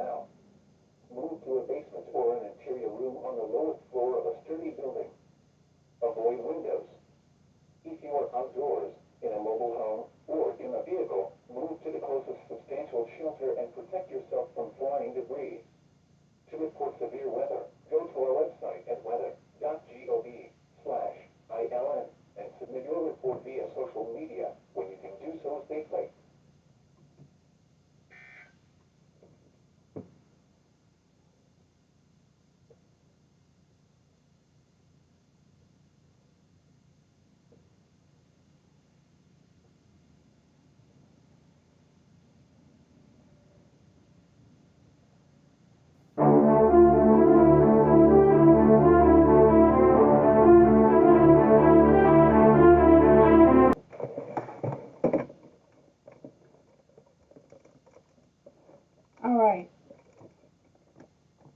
now. Move to a basement or an interior room on the lowest floor of a sturdy building. Avoid windows. If you are outdoors, in a mobile home, or in a vehicle, move to the closest substantial shelter and protect yourself from flying debris. To report severe weather, go to our website at weather.gov/ILN and submit your report via social media when you can do so safely.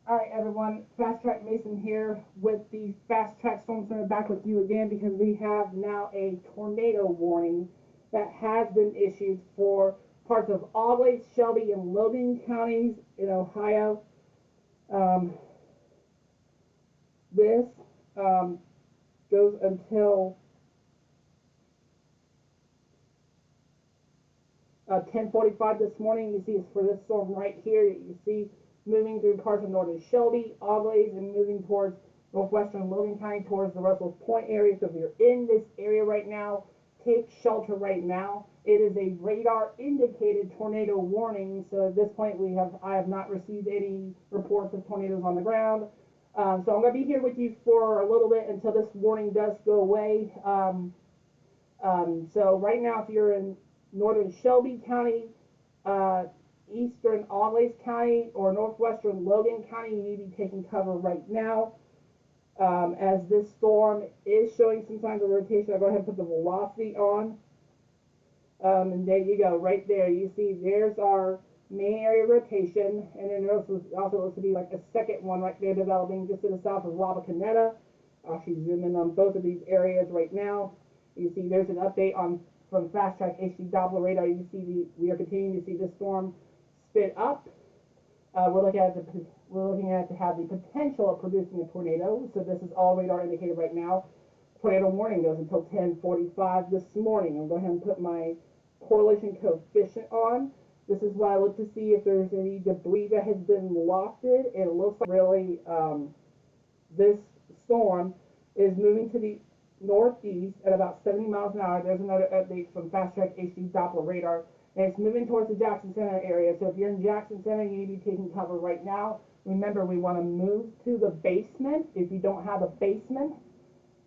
All right, everyone. Fast Track Mason here with the Fast Track Storm Center back with you again because we have now a tornado warning that has been issued for parts of Auglaize, Shelby, and Logan counties in Ohio. This goes until 10:45 this morning. You see it's for this storm right here that you see moving through parts of northern Shelby, Auglaize, and moving towards northwestern Logan County towards the Russell's Point area. So if you're in this area right now, take shelter right now. It is a radar indicated tornado warning. So at this point I have not received any reports of tornadoes on the ground. So I'm going to be here with you for a little bit until this warning does go away. So right now, if you're in northern Shelby County, eastern Auglaize County, or northwestern Logan County, you need to be taking cover right now. As this storm is showing some signs of rotation, I'll go ahead and put the velocity on. And there you go, right there. You see there's our main area rotation, and then there also looks to be like a second one right there developing just to the south of Wabakoneta. I'll actually zoom in on both of these areas right now. You see there's an update from Fast Track HD Doppler radar. You see we are continuing to see this storm spit up. We're looking at it to have the potential of producing a tornado. So this is all radar indicated right now. Tornado warning goes until 10:45 this morning. I'll go ahead and put my correlation coefficient on. This is why I look to see if there's any debris that has been lofted. It looks like really this storm is moving to the northeast at about 70 miles an hour. There's another update from Fast Track HD Doppler radar. And it's moving towards the Jackson Center area. So if you're in Jackson Center, you need to be taking cover right now. Remember, we want to move to the basement. If you don't have a basement,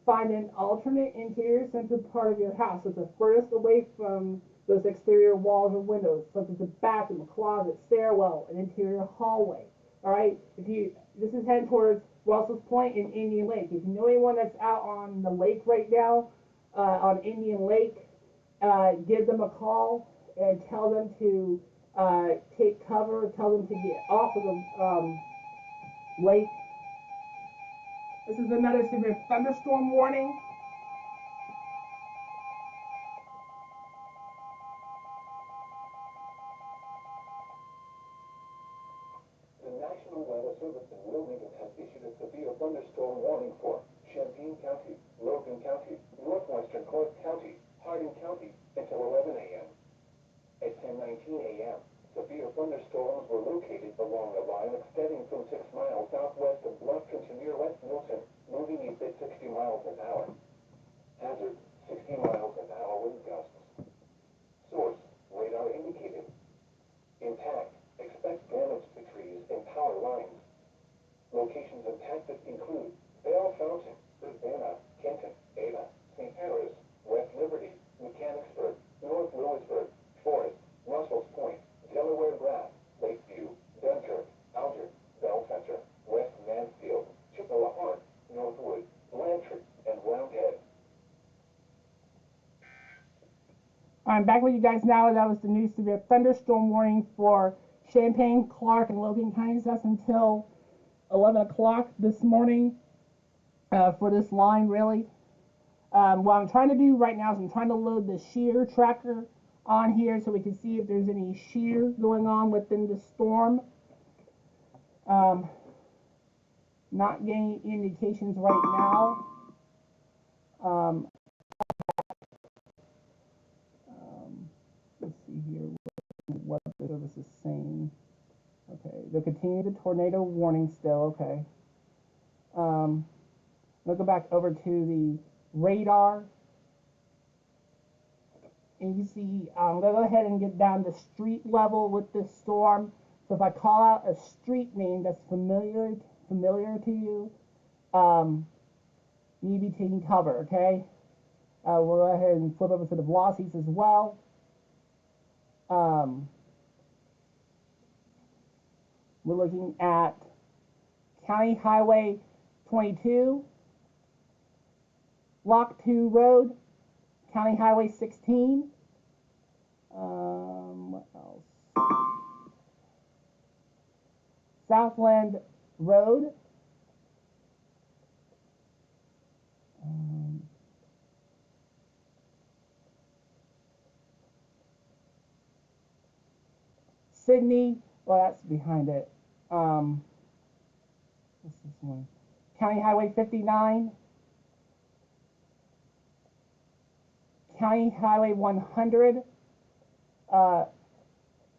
find an alternate interior central part of your house that's the furthest away from those exterior walls or windows, such as a bathroom, a closet, stairwell, an interior hallway. All right. This is heading towards Russell's Point and Indian Lake. If you know anyone that's out on the lake right now, on Indian Lake, give them a call and tell them to take cover. Tell them to get off of the lake. This is another severe thunderstorm warning. The National Weather Service in Wilmington has issued a severe thunderstorm warning for Champaign County, Logan County, northwestern Clark County, Hardin County until 11 a.m. At 10:19 a.m., severe thunderstorms were located along a line extending from 6 miles southwest of Bluffton to near West Milton, moving east at 60 miles an hour. Hazard, 60 miles an hour wind gusts. Source, radar indicated. Intact, expect damage to trees and power lines. Locations impacted include Bell Fountain, Urbana, Kenton, Ada, St. Paris, West Liberty, Mechanicsburg, North Lewisburg, Forest, Russell's Point, Delaware Grass, Lakeview, Dunkirk, Alger, Belcenter, West Mansfield, Chippewa Park, Northwood, Blanchard, and Roundhead. I'm back with you guys now. That was the new severe thunderstorm warning for Champaign, Clark, and Logan counties. That's until 11 o'clock this morning for this line, really. What I'm trying to do right now is I'm trying to load the shear tracker on here so we can see if there's any shear going on within the storm. Um, not getting indications right now. Um, um, let's see here what the service is saying. Okay, they'll continue the tornado warning still. Okay. We'll go back over to the radar, and you see, I'm going to go ahead and get down to street level with this storm. So if I call out a street name that's familiar to you, you need to be taking cover, okay? We'll go ahead and flip over to the velocities as well. We're looking at County Highway 22, Lock 2 Road, County Highway 16. What else? Southland Road. Sydney, well, that's behind it. What's this one? County Highway 59, County Highway 100,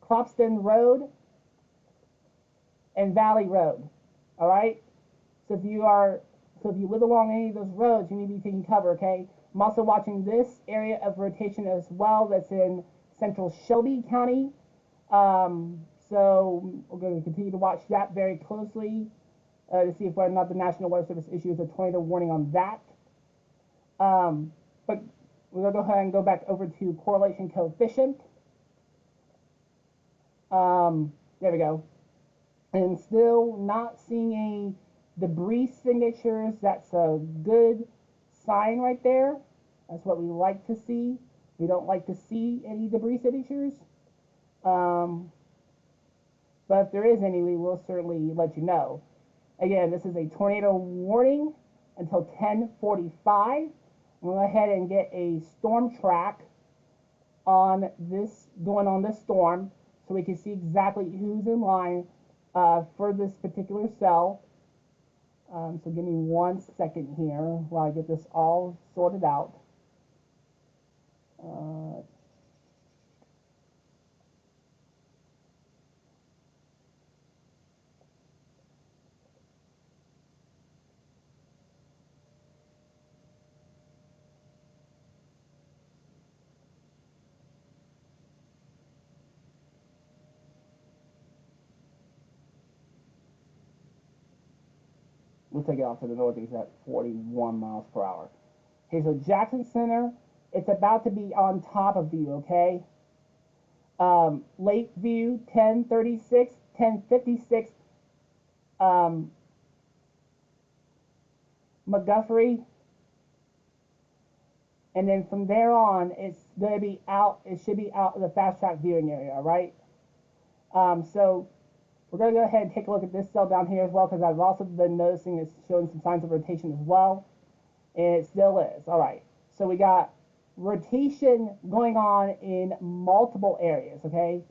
Clopston Road, and Valley Road. All right. So if you live along any of those roads, you need to be taking cover. Okay. I'm also watching this area of rotation as well. That's in central Shelby County. So we're going to continue to watch that very closely to see if whether or not the National Weather Service issues a tornado warning on that. But we're going to go ahead and go back over to correlation coefficient. There we go. And still not seeing any debris signatures. That's a good sign right there. That's what we like to see. We don't like to see any debris signatures. But if there is any, we will certainly let you know. Again, this is a tornado warning until 10:45. We'll go ahead and get a storm track on this, going on this storm, so we can see exactly who's in line for this particular cell. So give me 1 second here while I get this all sorted out. We'll take it off to the northeast at 41 miles per hour. Okay, so Jackson Center, it's about to be on top of you, okay? Lakeview, 1036, 1056. McGuffrey, and then from there on, it's going to be out. It should be out of the fast track viewing area, all right? So we're going to go ahead and take a look at this cell down here as well, because I've also been noticing it's showing some signs of rotation as well, and it still is. All right, so we got rotation going on in multiple areas, okay?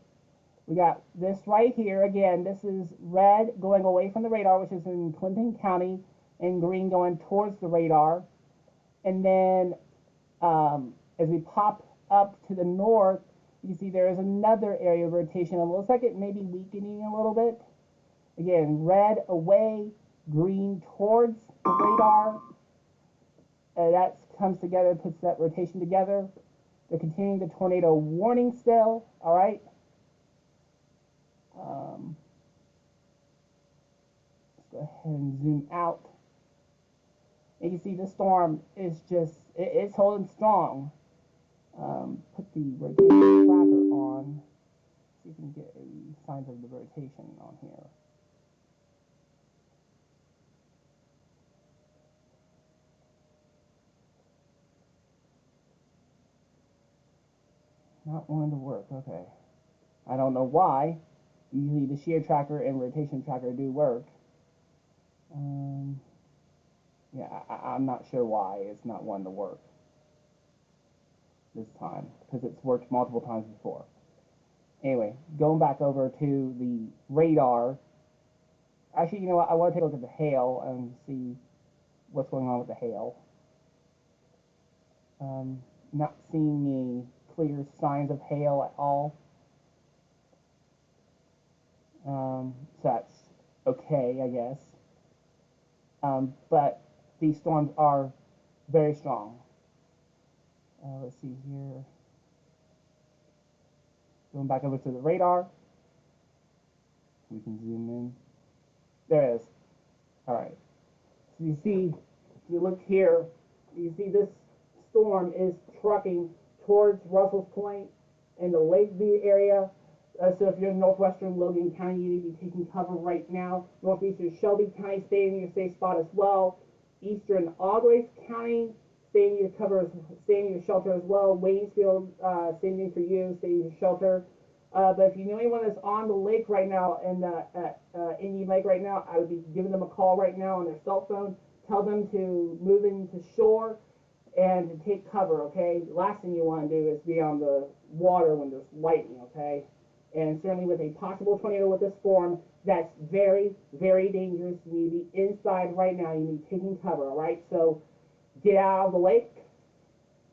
We got this right here. Again, this is red going away from the radar, which is in Clinton County, and green going towards the radar. And then as we pop up to the north, you see there is another area of rotation. It looks like it may be weakening a little bit. Again, red away, green towards the radar. That comes together, puts that rotation together. They're continuing the tornado warning still, all right? Let's go ahead and zoom out. And you can see the storm is just, it's holding strong. Put the rotation tracker on. See if we can get signs of the rotation on here. Not wanting to work, okay. I don't know why. Usually the shear tracker and rotation tracker do work. Yeah, I'm not sure why it's not wanting to work this time, because it's worked multiple times before. Anyway, going back over to the radar, Actually, you know what? I want to take a look at the hail and see what's going on with the hail. Not seeing any clear signs of hail at all. So that's okay, I guess. But these storms are very strong. Let's see here. Going back over to the radar. We can zoom in. There it is. All right. So you see, if you look here, you see this storm is trucking towards Russell's Point in the Lakeview area. So if you're in northwestern Logan County, you need to be taking cover right now. Northeastern Shelby County, stay in your safe spot as well. Eastern Auglaize County, stay in your cover, stay in your shelter as well. Waynesfield, same thing for you, stay in your shelter. But if you know anyone that's on the lake right now and at Indian Lake right now, I would be giving them a call right now on their cell phone. Tell them to move into shore and to take cover. Okay. The last thing you want to do is be on the water when there's lightning. Okay. And certainly with a possible tornado with this form, that's very, very dangerous. You need to be inside right now. You need to be taking cover. All right. So get out of the lake.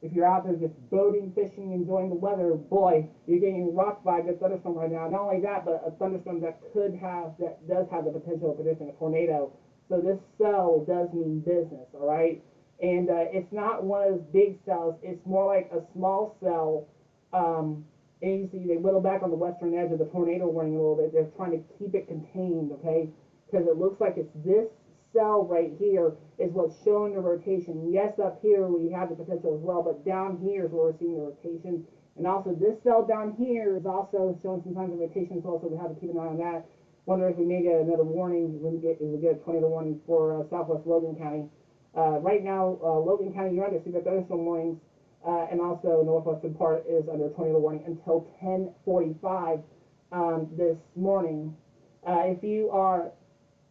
If you're out there just boating, fishing, enjoying the weather, boy, you're getting rocked by a good thunderstorm right now. Not only that, but a thunderstorm that does have the potential of producing a tornado. So this cell does mean business, all right? And it's not one of those big cells. It's more like a small cell. And you see they whittle back on the western edge of the tornado warning a little bit. They're trying to keep it contained, okay? Because it looks like it's this cell right here is what's showing the rotation. Yes, up here we have the potential as well, but down here is where we're seeing the rotation. And also this cell down here is also showing some signs of rotation as well, so we have to keep an eye on that. Wonder if we may get another warning, if we get a tornado warning for southwest Logan County. Right now, Logan County, you're under severe thunderstorm warnings, and also northwestern part is under tornado warning until 10:45 this morning. If you are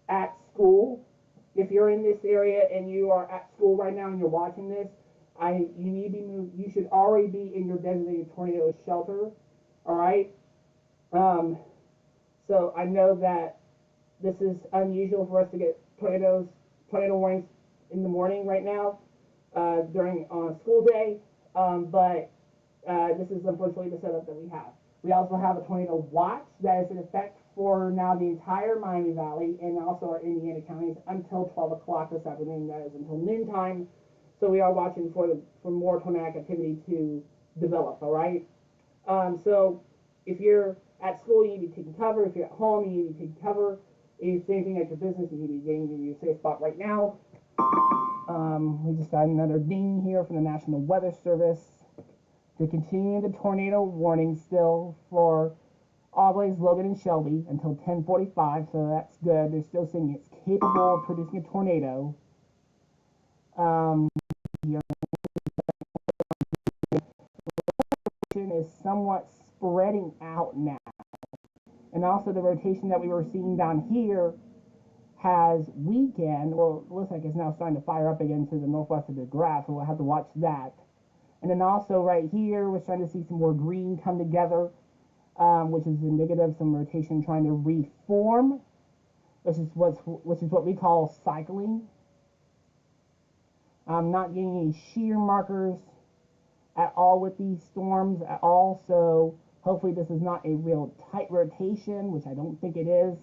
at school, if you're in this area and you are at school right now and you're watching this, you need to be moved. You should already be in your designated tornado shelter. All right. So I know that this is unusual for us to get tornado warnings in the morning right now during school day, but this is unfortunately the setup that we have. We also have a tornado watch that is in effect for now the entire Miami Valley and also our Indiana counties until 12 o'clock this afternoon. That is until noon time. So we are watching for more tornadic activity to develop. All right. So if you're at school, you need to be taking cover. If you're at home, you need to be taking cover. If anything at your business, you need to be getting to your safe spot right now. We just got another ding here from the National Weather Service to continue the tornado warning still for Auglaize, Logan, and Shelby until 10:45, so that's good. They're still saying it's capable of producing a tornado. The rotation is somewhat spreading out now. And also the rotation that we were seeing down here has weakened, well, it looks like it's now starting to fire up again to the northwest of the graph, so we'll have to watch that. And then also right here, we're starting to see some more green come together, which is indicative of some rotation trying to reform, which is what we call cycling. I'm not getting any shear markers at all with these storms at all, so hopefully this is not a real tight rotation, which I don't think it is.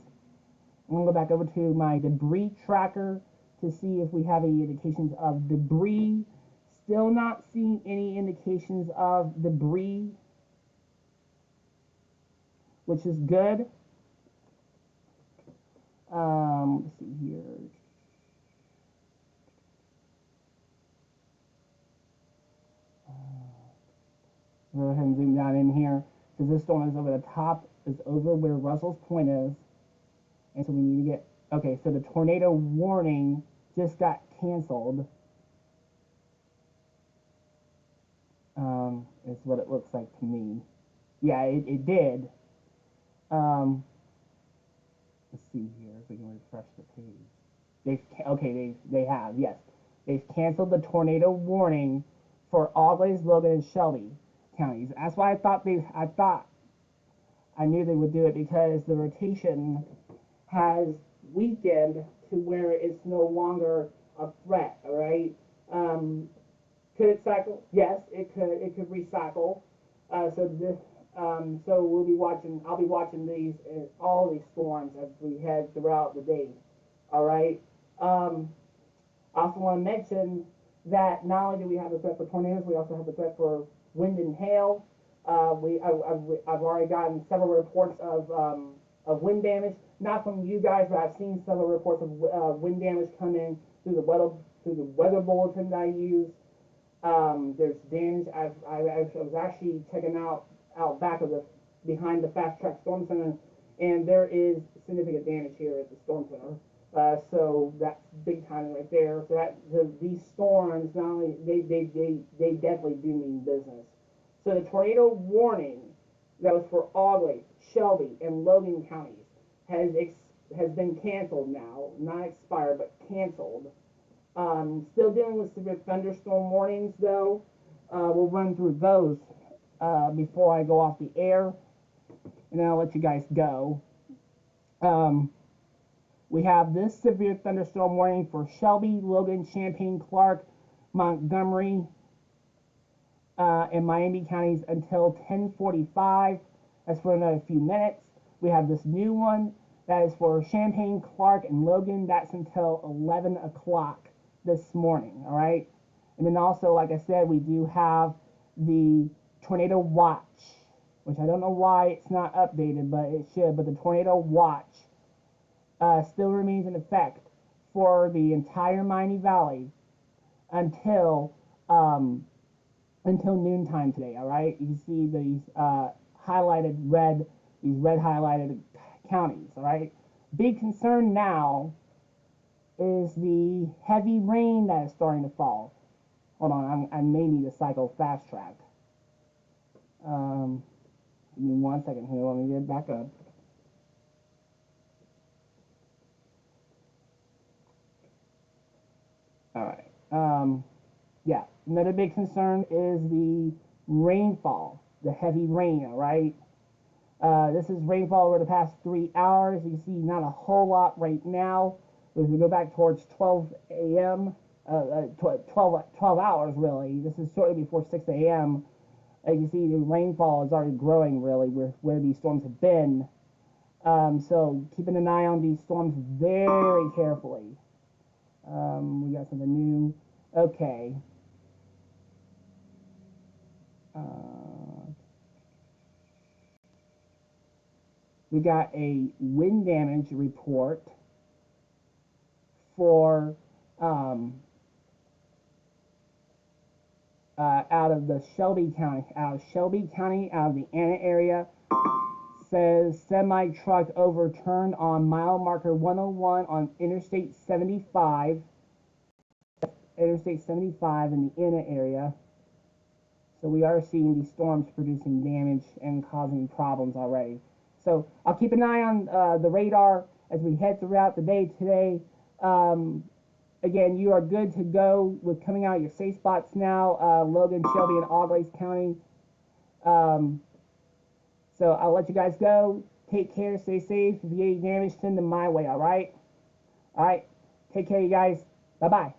I'm going to go back over to my debris tracker to see if we have any indications of debris. Still not seeing any indications of debris, which is good. Let's see here. Go ahead and zoom down in here because this storm is over the top, is over where Russell's Point is. And so we need to get, okay, so the tornado warning just got canceled. Is what it looks like to me. Yeah, it did. Let's see here if we can refresh the page. They have, yes. They've canceled the tornado warning for Auglaize, Logan, and Shelby counties. That's why I knew they would do it because the rotation has weakened to where it's no longer a threat. All right. Um, could it cycle? Yes, it could. It could recycle. So we'll be watching. I'll be watching these all these storms as we head throughout the day. All right. Um, I also want to mention that not only do we have the threat for tornadoes, we also have the threat for wind and hail. I've already gotten several reports of wind damage, not from you guys, but I've seen several reports of wind damage come in through the weather bulletin that I use. There's damage. I was actually checking out back of the behind the Fast Track Storm Center, and there is significant damage here at the Storm Center. So that's big time right there. So these storms not only they definitely do mean business. So the tornado warning that was for Auglaize, Shelby, and Logan counties has been canceled now, not expired but canceled. Still dealing with severe thunderstorm warnings though. We'll run through those before I go off the air, and then I'll let you guys go. Um, we have this severe thunderstorm warning for Shelby, Logan, Champaign, Clark, Montgomery, and Miami counties until 10:45. That's for another few minutes. We have this new one that is for Champaign, Clark, and Logan. That's until 11 o'clock this morning. All right. And then also, like I said, we do have the tornado watch, which I don't know why it's not updated, but it should. But the tornado watch still remains in effect for the entire Miami Valley until until noontime today. All right, you see these these red highlighted counties. All right, big concern now is the heavy rain that is starting to fall. Hold on, I may need to cycle Fast Track. Give me 1 second here. Let me get back up. All right. Yeah, another big concern is the rainfall, the heavy rain, all right? This is rainfall over the past 3 hours. You see not a whole lot right now. But if we go back towards 12 a.m., 12 hours really, this is shortly before 6 a.m., you see the rainfall is already growing really where these storms have been. So keeping an eye on these storms very carefully. We got something new. Okay. We got a wind damage report for out of the Shelby County, out of the Anna area. Says semi truck overturned on mile marker 101 on Interstate 75. Interstate 75 in the Anna area. So we are seeing these storms producing damage and causing problems already. So I'll keep an eye on the radar as we head throughout the day today. Again, you are good to go with coming out your safe spots now, Logan, Shelby, and Auglaize County. So I'll let you guys go. Take care, stay safe. If you get any damage, send them my way, all right? All right, take care, you guys. Bye-bye.